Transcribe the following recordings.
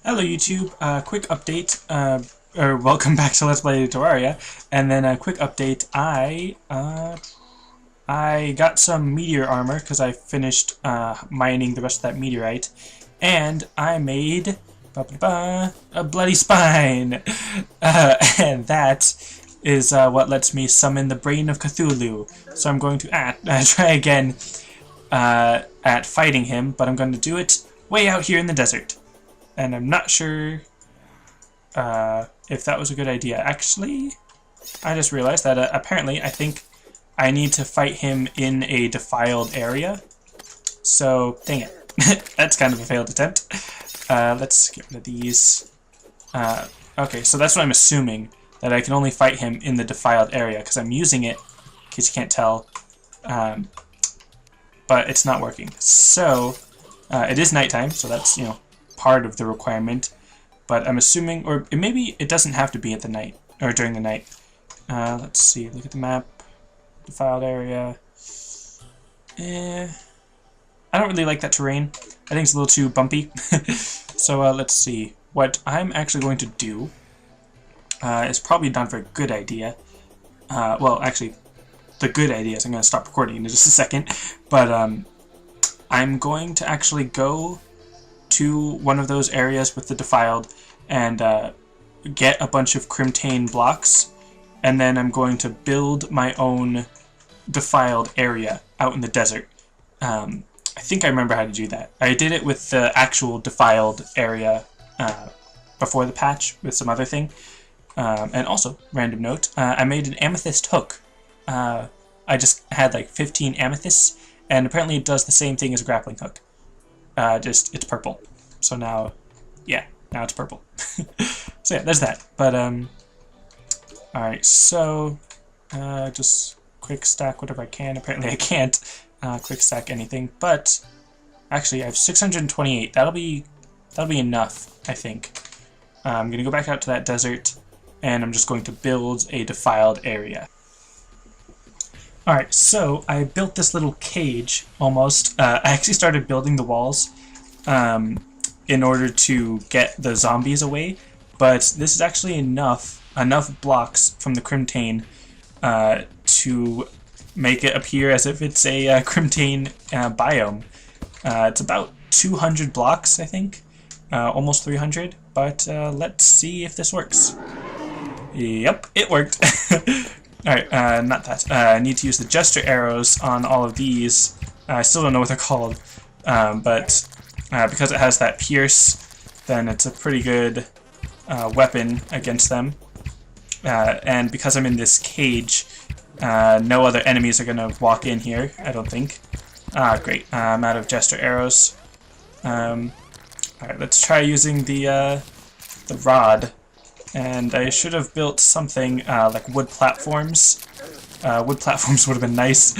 Hello YouTube, quick update, or welcome back to Let's Play Terraria, and then a quick update, I got some meteor armor, because I finished mining the rest of that meteorite, and I made a bloody spine, and that is what lets me summon the brain of Cthulhu, so I'm going to try again at fighting him, but I'm going to do it way out here in the desert. And I'm not sure if that was a good idea. Actually, I just realized that apparently I think I need to fight him in a defiled area. So, dang it. That's kind of a failed attempt. Let's get rid of these. Okay, so that's what I'm assuming, that I can only fight him in the defiled area, because I'm using it, in case you can't tell, but it's not working. So, it is nighttime, so that's, you know, part of the requirement, but I'm assuming, or maybe it doesn't have to be at the night, or during the night. Let's see, look at the map, defiled area. I don't really like that terrain. I think it's a little too bumpy. So let's see. What I'm actually going to do is probably not a very good idea. Well, actually, the good idea is I'm going to stop recording in just a second, but I'm going to actually go to one of those areas with the defiled and get a bunch of crimtane blocks, and then I'm going to build my own defiled area out in the desert. I think I remember how to do that. I did it with the actual defiled area before the patch with some other thing. And also, random note, I made an amethyst hook. I just had like 15 amethysts, and apparently it does the same thing as a grappling hook. Just it's purple. So now, yeah, now it's purple. So yeah, there's that. But alright, so just quick stack whatever I can. Apparently I can't quick stack anything, but actually I have 628. That'll be enough, I think. I'm gonna go back out to that desert, and I'm just going to build a defiled area. Alright, so I built this little cage, almost. I actually started building the walls in order to get the zombies away, but this is actually enough blocks from the crimtane to make it appear as if it's a crimtane biome. It's about 200 blocks, I think, almost 300, but let's see if this works. Yep, it worked. Alright, not that. I need to use the gesture arrows on all of these. I still don't know what they're called, but because it has that pierce, then it's a pretty good weapon against them. And because I'm in this cage, no other enemies are going to walk in here, I don't think. Great. I'm out of gesture arrows. Alright, let's try using the rod. And I should have built something like wood platforms. Wood platforms would have been nice,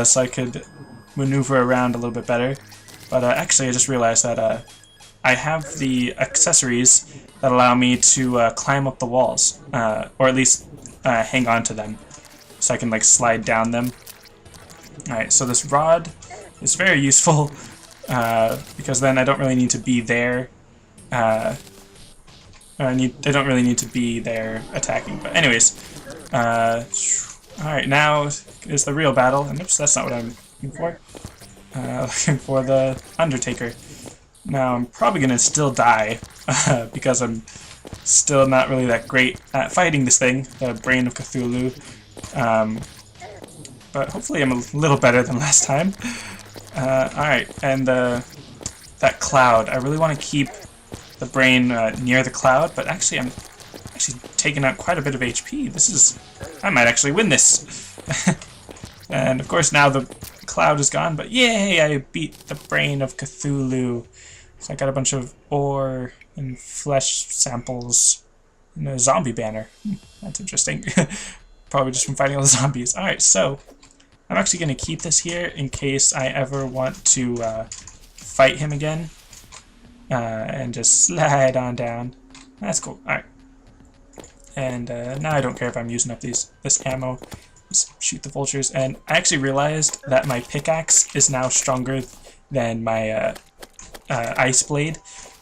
so I could maneuver around a little bit better. But actually, I just realized that I have the accessories that allow me to climb up the walls, or at least hang on to them, so I can like slide down them. Alright, so this rod is very useful, because then I don't really need to be there. I don't really need to be there attacking, but anyways, alright, now is the real battle, and oops, that's not what I'm looking for. Looking for the Undertaker. Now, I'm probably gonna still die, because I'm still not really that great at fighting this thing, the Brain of Cthulhu, but hopefully I'm a little better than last time. Alright, and that cloud, I really want to keep the brain near the cloud, but actually I'm taking out quite a bit of HP. I might actually win this. And of course now the cloud is gone, but yay, I beat the Brain of Cthulhu. So I got a bunch of ore and flesh samples and a zombie banner. That's interesting. Probably just from fighting all the zombies. Alright, so I'm actually going to keep this here in case I ever want to fight him again. And just slide on down. That's cool. Alright. And now I don't care if I'm using up this ammo. Just shoot the vultures. And I actually realized that my pickaxe is now stronger than my ice blade.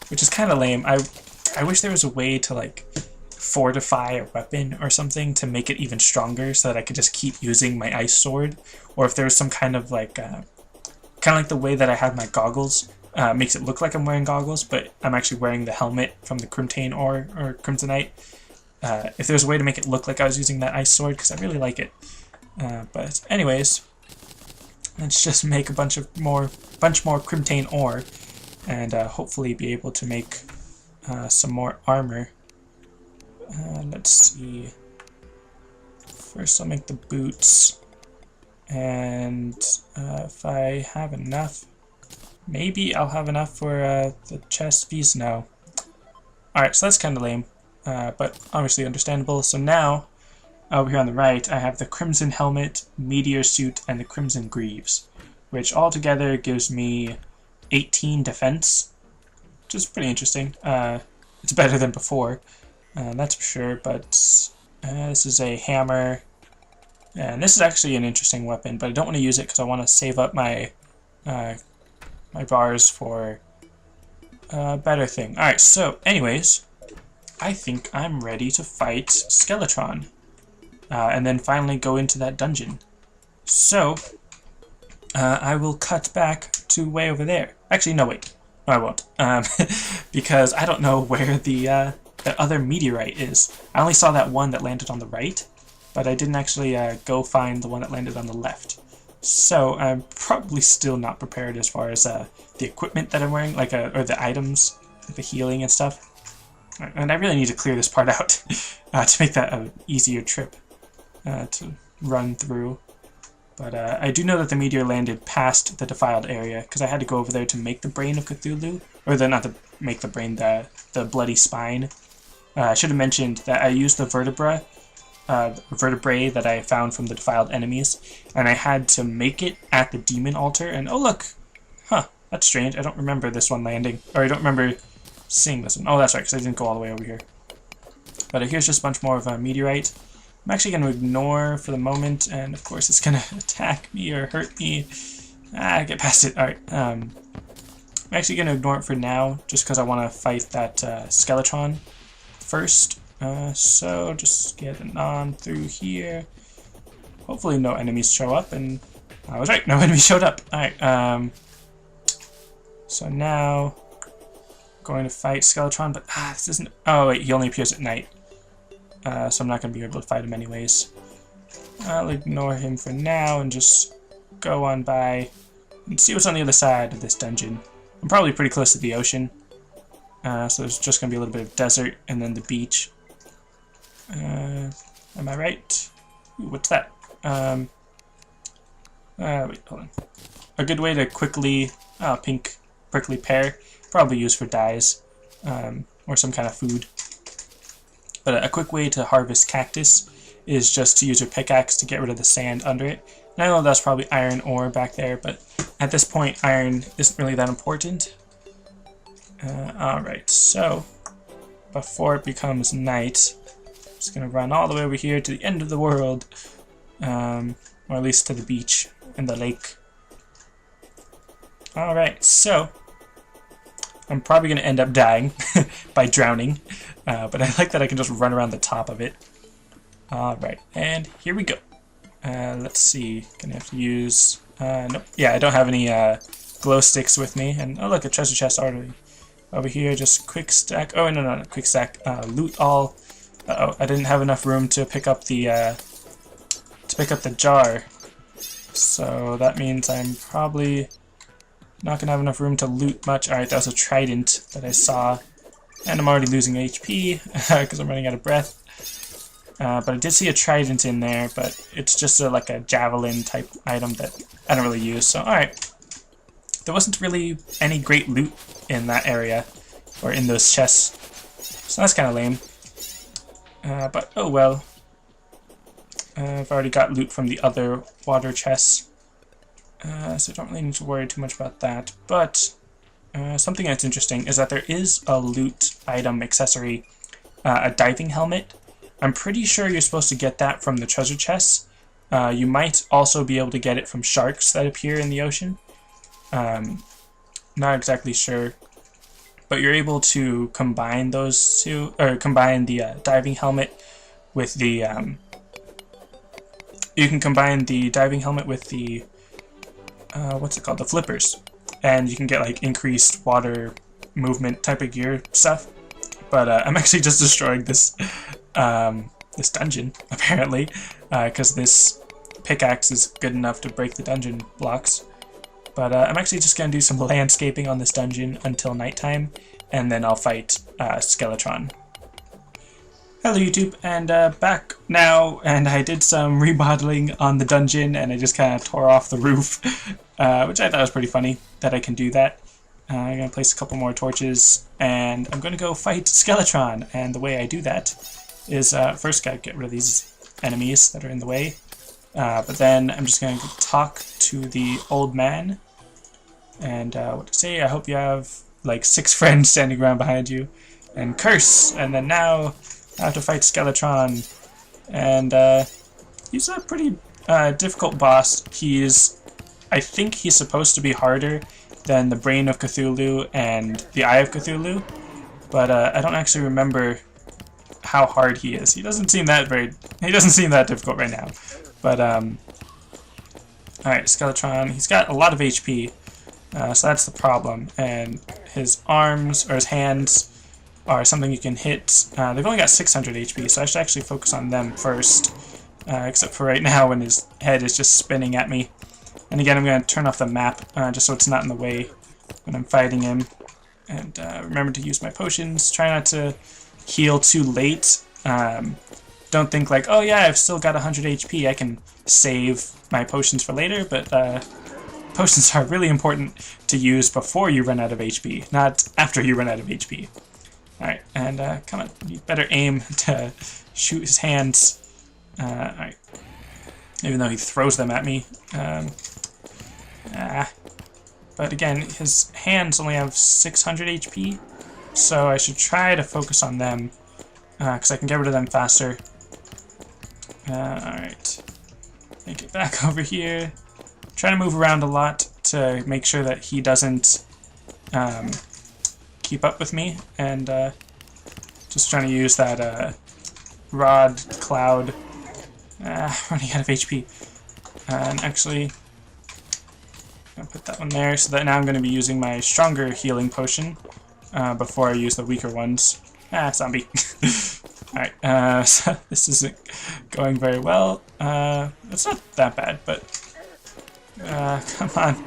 which is kind of lame. I wish there was a way to like fortify a weapon or something to make it even stronger so that I could just keep using my ice sword, or if there was some kind of like kind of like the way that I have my goggles. Makes it look like I'm wearing goggles, but I'm actually wearing the helmet from the Crimtane ore or Crimtonite. If there's a way to make it look like I was using that ice sword, because I really like it. But anyways, let's just make a bunch more Crimtane ore, and hopefully be able to make some more armor. Let's see. First, I'll make the boots, and if I have enough. Maybe I'll have enough for the chest piece. No. Alright, so that's kind of lame, but obviously understandable. So now, over here on the right, I have the Crimson Helmet, Meteor Suit, and the Crimson Greaves, which all together gives me 18 defense, which is pretty interesting. It's better than before, that's for sure, but this is a hammer, and this is actually an interesting weapon, but I don't want to use it because I want to save up my my bars for a better thing. Alright, so anyways, I think I'm ready to fight Skeletron, and then finally go into that dungeon. So, I will cut back to way over there. Actually, no, wait. No, I won't. Because I don't know where the other meteorite is. I only saw that one that landed on the right, but I didn't actually go find the one that landed on the left. So I'm probably still not prepared as far as the equipment that I'm wearing, like or the items, like the healing and stuff. And I really need to clear this part out to make that an easier trip to run through. But I do know that the meteor landed past the defiled area, because I had to go over there to make the Brain of Cthulhu, or not to make the brain, the bloody spine. I should have mentioned that I used the vertebrae that I found from the defiled enemies, and I had to make it at the demon altar, and oh look! Huh, that's strange, I don't remember this one landing, or I don't remember seeing this one. Oh, that's right, because I didn't go all the way over here. But here's just a bunch more of a meteorite. I'm actually going to ignore for the moment, and of course it's going to attack me or hurt me. Get past it. Alright, I'm actually going to ignore it for now, just because I want to fight that Skeletron first. So just getting on through here. Hopefully no enemies show up, and I was right, no enemies showed up. Alright, so now going to fight Skeletron, but this isn't. Oh wait, he only appears at night, so I'm not going to be able to fight him anyways. I'll ignore him for now and just go on by and see what's on the other side of this dungeon. I'm probably pretty close to the ocean, so there's just going to be a little bit of desert and then the beach. Am I right? Ooh, what's that? Wait, hold on. A good way to quickly, pink prickly pear, probably used for dyes, or some kind of food. But a quick way to harvest cactus is just to use your pickaxe to get rid of the sand under it. And I know that's probably iron ore back there, but at this point iron isn't really that important. Alright, so before it becomes night, I'm just going to run all the way over here to the end of the world, or at least to the beach and the lake. Alright, so I'm probably going to end up dying by drowning, but I like that I can just run around the top of it. Alright, and here we go. Let's see, gonna have to use, nope, yeah, I don't have any glow sticks with me, and oh look, a treasure chest already. Over here, just quick stack, oh no, not quick stack, loot all. Uh-oh, I didn't have enough room to pick up the jar, so that means I'm probably not gonna have enough room to loot much. Alright, that was a trident that I saw, and I'm already losing HP because I'm running out of breath. But I did see a trident in there, but it's just like a javelin type item that I don't really use. So alright, there wasn't really any great loot in that area, or in those chests, so that's kind of lame. But oh well. I've already got loot from the other water chests, so I don't really need to worry too much about that. But something that's interesting is that there is a loot item accessory, a diving helmet. I'm pretty sure you're supposed to get that from the treasure chests. You might also be able to get it from sharks that appear in the ocean. Not exactly sure. but you're able to combine those two, or combine the diving helmet with the you can combine the diving helmet with the what's it called, the flippers, and you can get like increased water movement type of gear stuff. But I'm actually just destroying this this dungeon apparently, because this pickaxe is good enough to break the dungeon blocks. But I'm actually just going to do some landscaping on this dungeon until nighttime, and then I'll fight Skeletron. Hello YouTube, and back now, and I did some remodeling on the dungeon, and I just kind of tore off the roof, which I thought was pretty funny that I can do that. I'm going to place a couple more torches, and I'm going to go fight Skeletron, and the way I do that is first got to get rid of these enemies that are in the way, but then I'm just going to talk to the old man, and what to say, I hope you have like 6 friends standing around behind you, and curse, and then now I have to fight Skeletron, and he's a pretty difficult boss. I think he's supposed to be harder than the Brain of Cthulhu and the Eye of Cthulhu, but I don't actually remember how hard he is. He doesn't seem that difficult right now. But alright, Skeletron, he's got a lot of HP, so that's the problem. And his arms or his hands are something you can hit. They've only got 600 HP, so I should actually focus on them first, except for right now when his head is just spinning at me. And again, I'm going to turn off the map just so it's not in the way when I'm fighting him. And remember to use my potions. Try not to heal too late. Don't think like, oh yeah, I've still got 100 HP, I can save my potions for later, but potions are really important to use before you run out of HP, not after you run out of HP. Alright, and come on, you better aim to shoot his hands. Alright, even though he throws them at me. But again, his hands only have 600 HP, so I should try to focus on them, because I can get rid of them faster. Alright, make it back over here. Try to move around a lot to make sure that he doesn't keep up with me, and just trying to use that rod cloud. Running out of HP. And actually, I'm gonna put that one there, so that now I'm going to be using my stronger healing potion before I use the weaker ones. Zombie. Alright, so this isn't going very well. It's not that bad, but come on.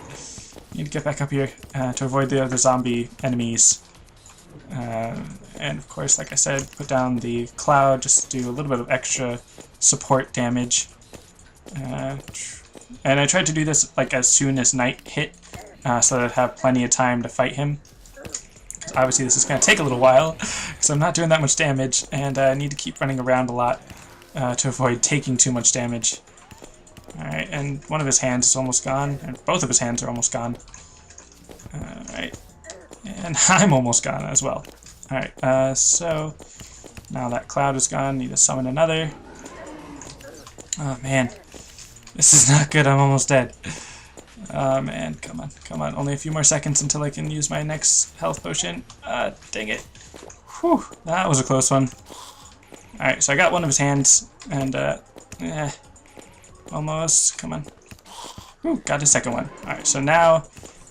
Need to get back up here to avoid the other zombie enemies. And of course, like I said, put down the cloud just to do a little bit of extra support damage. And I tried to do this like as soon as night hit, so that I'd have plenty of time to fight him. Because obviously this is going to take a little while, because I'm not doing that much damage, and I need to keep running around a lot to avoid taking too much damage. Alright, and one of his hands is almost gone, and both of his hands are almost gone. Alright, and I'm almost gone as well. Alright, so now that cloud is gone, need to summon another. Oh man, this is not good, I'm almost dead. Oh man, come on, come on. Only a few more seconds until I can use my next health potion. Dang it. Whew, that was a close one. Alright, so I got one of his hands, and almost, come on. Whew, got his second one. Alright, so now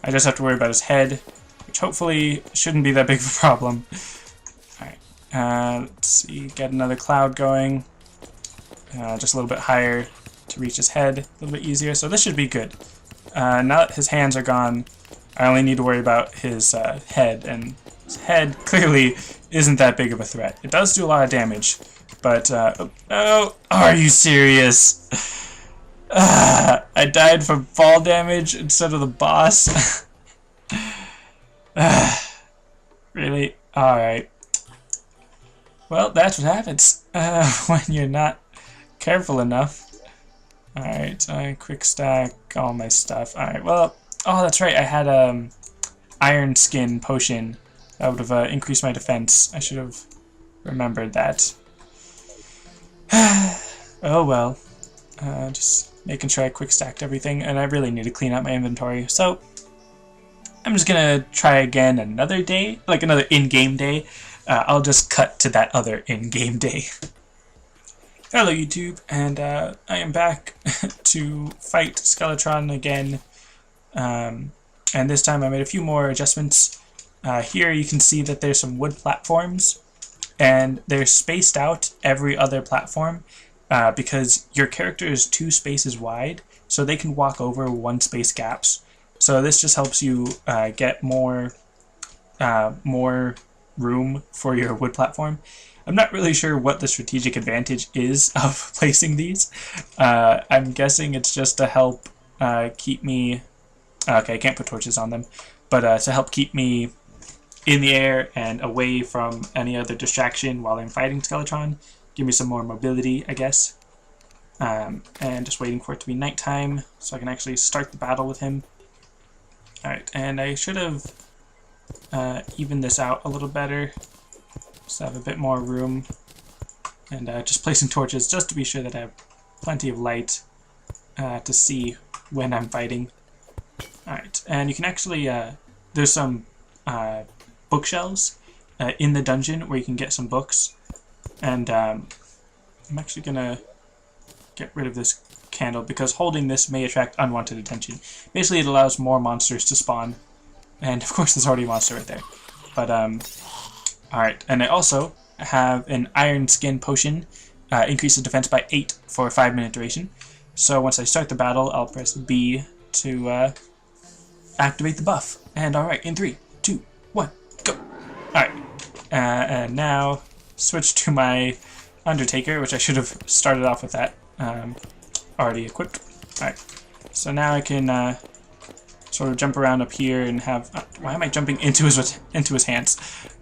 I just have to worry about his head, which hopefully shouldn't be that big of a problem. Alright, let's see, get another cloud going. Just a little bit higher to reach his head, a little bit easier, so this should be good. Now that his hands are gone, I only need to worry about his head, and his head clearly isn't that big of a threat. It does do a lot of damage, but, oh, are you serious? I died from fall damage instead of the boss. Really? Alright. Well, that's what happens when you're not careful enough. Alright, so I quick stack all my stuff. Alright, well, oh, that's right, I had iron skin potion that would have increased my defense. I should have remembered that. Oh well. Just making sure I quick stacked everything, and I really need to clean out my inventory. So, I'm just gonna try again another day, like another in-game day. I'll just cut to that other in-game day. Hello YouTube, and I am back to fight Skeletron again. And this time I made a few more adjustments. Here you can see that there's some wood platforms, and they're spaced out every other platform because your character is 2 spaces wide, so they can walk over 1 space gaps. So this just helps you get more room for your wood platform. I'm not really sure what the strategic advantage is of placing these. I'm guessing it's just to help keep me... Okay, I can't put torches on them, but to help keep me in the air and away from any other distraction while I'm fighting Skeletron. Give me some more mobility, I guess. And just waiting for it to be nighttime so I can actually start the battle with him. Alright, and I should have evened this out a little better, so I have a bit more room. And just placing torches just to be sure that I have plenty of light to see when I'm fighting. Alright, and you can actually, there's some bookshelves in the dungeon where you can get some books. And I'm actually going to get rid of this candle because holding this may attract unwanted attention. Basically, it allows more monsters to spawn. And of course, there's already a monster right there. But, alright, and I also have an Iron Skin Potion, increases defense by 8 for a 5-minute duration. So once I start the battle, I'll press B to activate the buff. And alright, in 3, 2, 1, go! Alright, and now switch to my Undertaker, which I should have started off with that already equipped. Alright, so now I can sort of jump around up here and have... why am I jumping into his hands?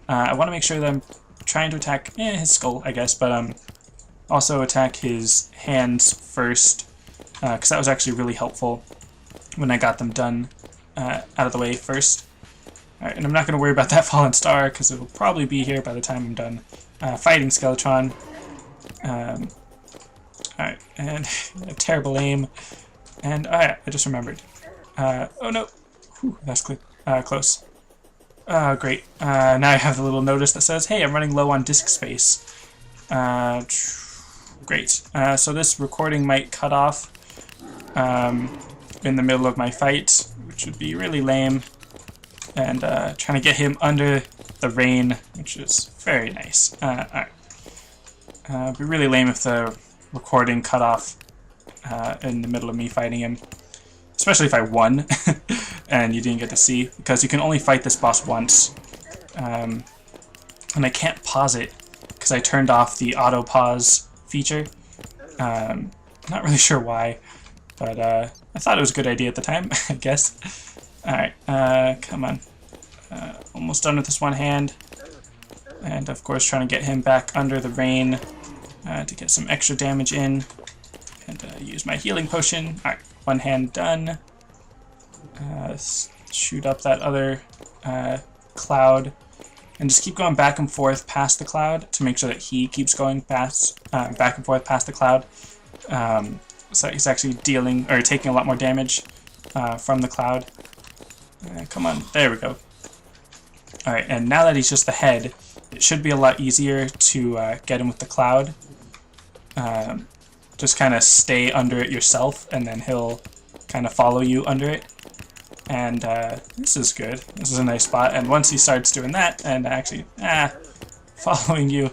I want to make sure that I'm trying to attack his skull, I guess, but also attack his hands first, because that was actually really helpful when I got them done out of the way first. Alright, and I'm not going to worry about that fallen star, because it will probably be here by the time I'm done fighting Skeletron. Alright, and a terrible aim. And I just remembered. Oh no! Whew, that's close. Great. Now I have the little notice that says, hey, I'm running low on disk space. Great. So this recording might cut off in the middle of my fight, which would be really lame. And trying to get him under the rain, which is very nice. Alright. It'd be really lame if the recording cut off in the middle of me fighting him. Especially if I won and you didn't get to see, because you can only fight this boss once. And I can't pause it because I turned off the auto pause feature. Not really sure why, but I thought it was a good idea at the time, I guess. Alright, come on. Almost done with this one hand. And of course trying to get him back under the rain to get some extra damage in. And use my healing potion. Alright, one hand done. Shoot up that other cloud. And just keep going back and forth past the cloud to make sure that he keeps going past, back and forth past the cloud. So he's actually dealing, or taking a lot more damage from the cloud. Come on, there we go. Alright, and now that he's just the head, it should be a lot easier to get him with the cloud. Just kind of stay under it yourself, and then he'll kind of follow you under it. And this is good. This is a nice spot. And once he starts doing that, and actually, following you,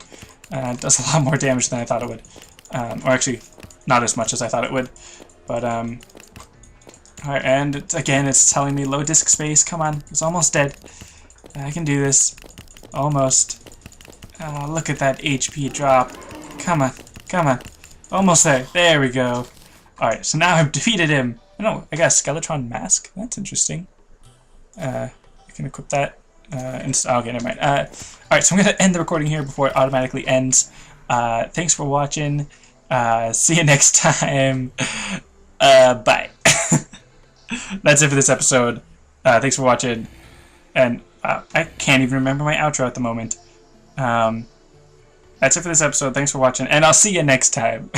does a lot more damage than I thought it would. Or actually, not as much as I thought it would. But, alright, and again, it's telling me low disk space. Come on, it's almost dead. I can do this. Almost. Look at that HP drop. Come on, come on. Almost there. There we go. Alright, so now I've defeated him. No, I got a Skeletron mask. That's interesting. I can equip that. Okay, never mind. Alright, so I'm going to end the recording here before it automatically ends. Thanks for watching. See you next time. Bye. That's it for this episode. Thanks for watching. And I can't even remember my outro at the moment. That's it for this episode. Thanks for watching, and I'll see you next time.